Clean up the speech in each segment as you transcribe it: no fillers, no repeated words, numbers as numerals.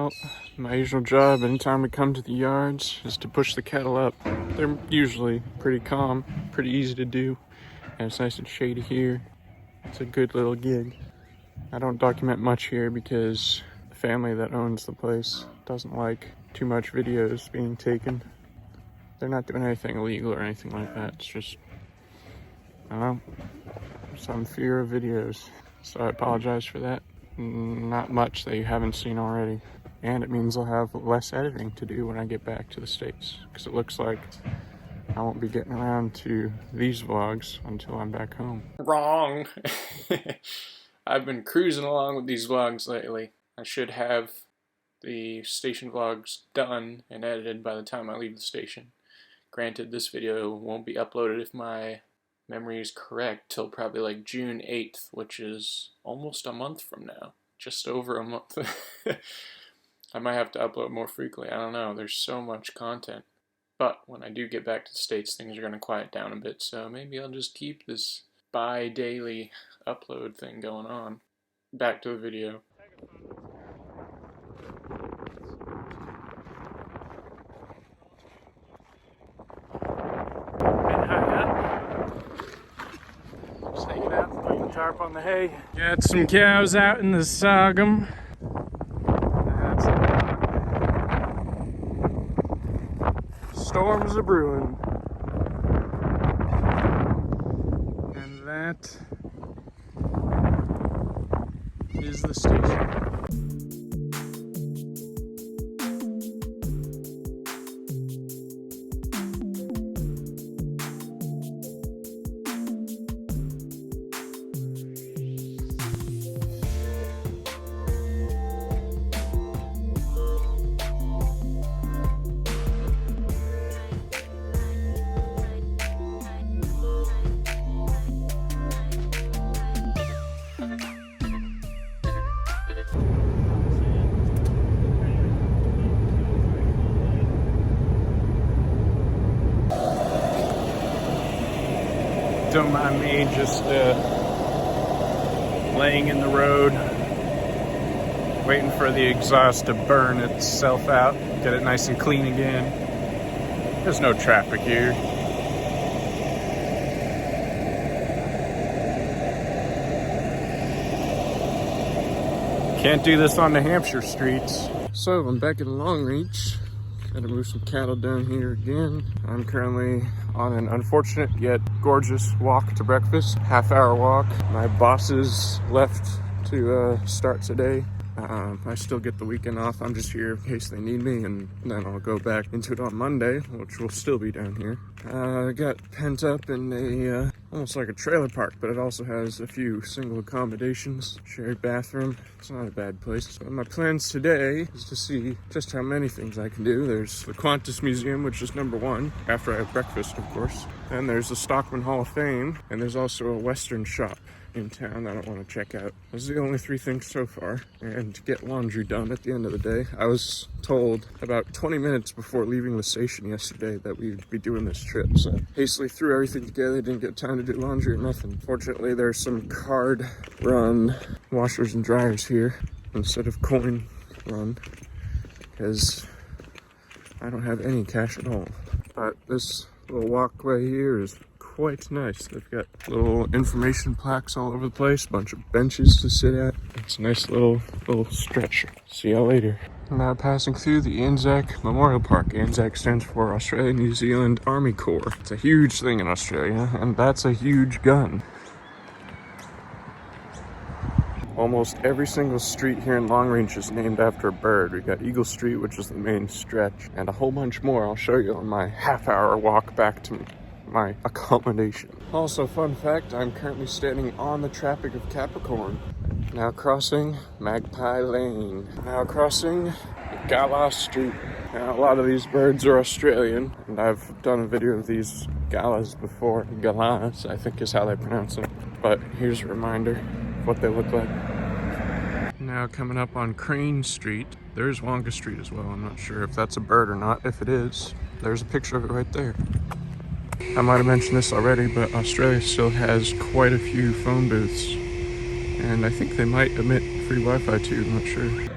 Well, my usual job anytime we come to the yards is to push the cattle up. They're usually pretty calm, pretty easy to do, and it's nice and shady here. It's a good little gig. I don't document much here because the family that owns the place doesn't like too much videos being taken. They're not doing anything illegal or anything like that. It's just, I don't know, some fear of videos. So I apologize for that. Not much that you haven't seen already. And it means I'll have less editing to do when I get back to the States. Because it looks like I won't be getting around to these vlogs until I'm back home. Wrong! I've been cruising along with these vlogs lately. I should have the station vlogs done and edited by the time I leave the station. Granted, this video won't be uploaded if my memory is correct till probably like June 8th, which is almost a month from now. Just over a month. I might have to upload more frequently. I don't know. There's so much content. But when I do get back to the States, things are going to quiet down a bit. So maybe I'll just keep this bi-daily upload thing going on. Back to the video. Tarp on the hay. Got some cows out in the sorghum. That's storms are brewing. And that is the station. Don't mind me just laying in the road, waiting for the exhaust to burn itself out, get it nice and clean again. There's no traffic here. Can't do this on the Hampshire streets. So I'm back in Longreach. Gotta move some cattle down here again. I'm currently on an unfortunate yet gorgeous walk to breakfast. Half-hour walk. My bosses left to start today. I still get the weekend off. I'm just here in case they need me, and then I'll go back into it on Monday, which will still be down here. I got pent up in a almost like a trailer park, but it also has a few single accommodations, shared bathroom. It's not a bad place. So my plans today is to see just how many things I can do. There's the Qantas Museum, which is #1, after I have breakfast, of course. Then there's the Stockman Hall of Fame, and there's also a Western shop in town that I want to check out. Those are the only 3 things so far. And to get laundry done at the end of the day. I was told about 20 minutes before leaving the station yesterday that we'd be doing this trip, so hastily threw everything together, didn't get time to do laundry or nothing. Fortunately, there's some card run washers and dryers here instead of coin run, because I don't have any cash at all. But this little walkway here is quite nice. They've got little information plaques all over the place, a bunch of benches to sit at. It's a nice little stretch. See y'all later. Now passing through the Anzac Memorial Park. Anzac stands for Australia New Zealand Army Corps. It's a huge thing in Australia, and that's a huge gun. Almost every single street here in Longreach is named after a bird. We got Eagle Street, which is the main stretch, and a whole bunch more I'll show you on my half-hour walk back to my accommodation. Also, fun fact, I'm currently standing on the Tropic of Capricorn. Now crossing Magpie Lane. Now crossing Gala Street. Now, a lot of these birds are Australian, and I've done a video of these galas before. Galas, I think is how they pronounce them. But here's a reminder of what they look like. Now coming up on Crane Street. There's Wonga Street as well. I'm not sure if that's a bird or not. If it is, there's a picture of it right there. I might have mentioned this already, but Australia still has quite a few phone booths, and I think they might emit free Wi-Fi too, I'm not sure.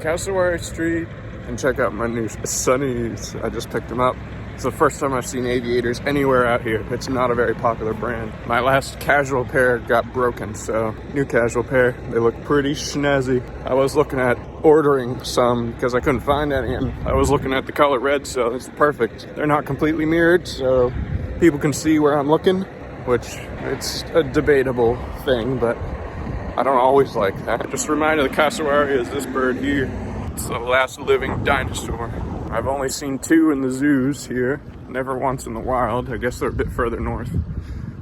Cassowary Street and check out my new sunnies. I just picked them up. It's the first time I've seen aviators anywhere out here. It's not a very popular brand. My last casual pair got broken, so new casual pair. They look pretty snazzy. I was looking at ordering some because I couldn't find any, and I was looking at the color red, so it's perfect. They're not completely mirrored, so people can see where I'm looking, which it's a debatable thing, but I don't always like that. Just a reminder, the cassowary is this bird here. It's the last living dinosaur. I've only seen 2 in the zoos here, never once in the wild. I guess they're a bit further north.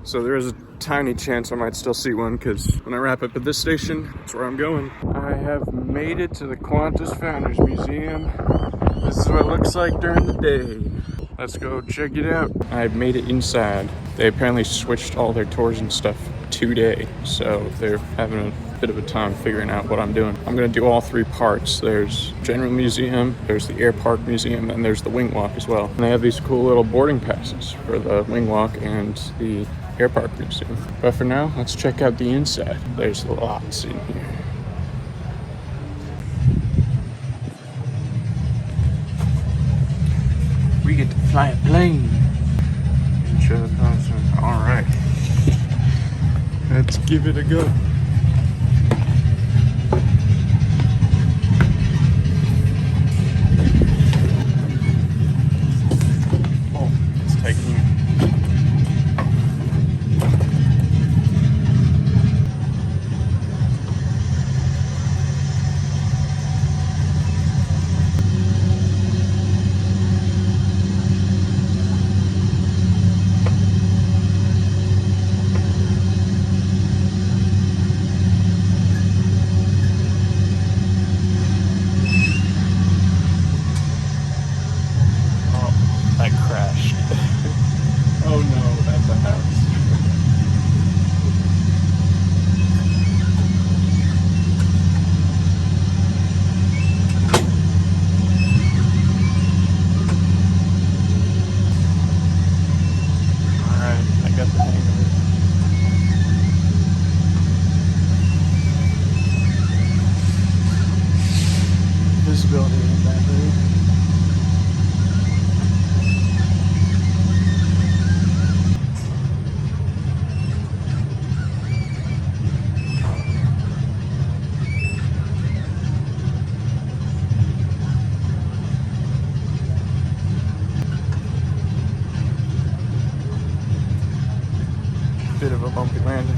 So there is a tiny chance I might still see one, because when I wrap up at this station, that's where I'm going. I have made it to the Qantas Founders Museum. This is what it looks like during the day. Let's go check it out. I've made it inside. They apparently switched all their tours and stuff today, so they're having a bit of a time figuring out what I'm doing. I'm gonna do all 3 parts. There's General Museum, there's the Air Park Museum, and there's the Wing Walk as well. And they have these cool little boarding passes for the Wing Walk and the Air Park Museum. But for now, let's check out the inside. There's lots in here. We get to fly a plane. All right. Let's give it a go. Oh, it's taking me. That crashed. Oh no, that's a house. Alright, I got the hang of it. Visibility ain't that great. Bit of a bumpy landing.